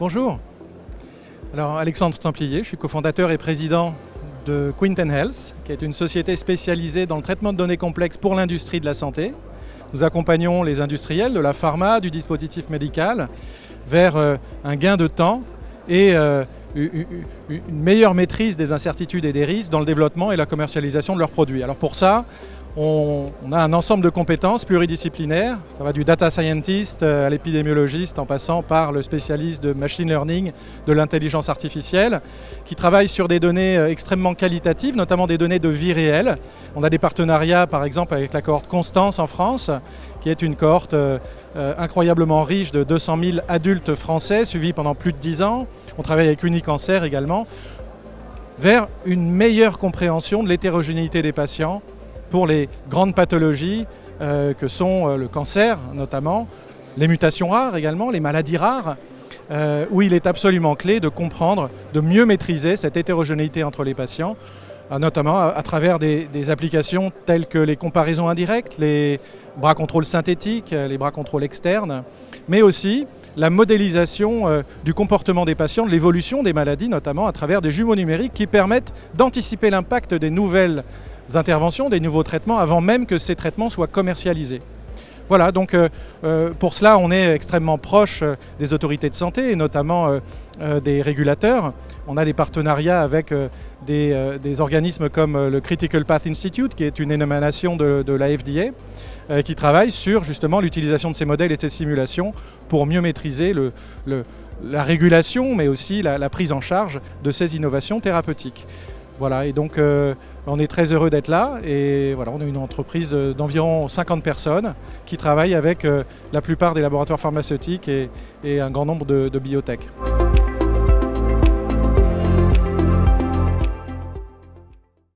Bonjour, alors Alexandre Templier, je suis cofondateur et président de Quinten Health, qui est une société spécialisée dans le traitement de données complexes pour l'industrie de la santé. Nous accompagnons les industriels de la pharma, du dispositif médical, vers un gain de temps et une meilleure maîtrise des incertitudes et des risques dans le développement et la commercialisation de leurs produits. Alors pour ça, on a un ensemble de compétences pluridisciplinaires. Ça va du data scientist à l'épidémiologiste en passant par le spécialiste de machine learning, de l'intelligence artificielle, qui travaille sur des données extrêmement qualitatives, notamment des données de vie réelle. On a des partenariats par exemple avec la cohorte Constance en France, qui est une cohorte incroyablement riche de 200 000 adultes français suivis pendant plus de 10 ans. On travaille avec Unicancer également, vers une meilleure compréhension de l'hétérogénéité des patients pour les grandes pathologies que sont le cancer notamment, les mutations rares également, les maladies rares, où il est absolument clé de comprendre, de mieux maîtriser cette hétérogénéité entre les patients, notamment à travers des applications telles que les comparaisons indirectes, les bras contrôle synthétiques, les bras contrôle externes, mais aussi la modélisation du comportement des patients, de l'évolution des maladies, notamment à travers des jumeaux numériques qui permettent d'anticiper l'impact des nouvelles interventions, des nouveaux traitements, avant même que ces traitements soient commercialisés. Voilà, donc pour cela, on est extrêmement proche des autorités de santé, et notamment des régulateurs. On a des partenariats avec des organismes comme le Critical Path Institute, qui est une émanation de la FDA, qui travaille sur justement l'utilisation de ces modèles et de ces simulations pour mieux maîtriser la régulation, mais aussi la prise en charge de ces innovations thérapeutiques. Voilà, et donc on est très heureux d'être là, et voilà, on est une entreprise d'environ 50 personnes qui travaillent avec la plupart des laboratoires pharmaceutiques et un grand nombre de biotech.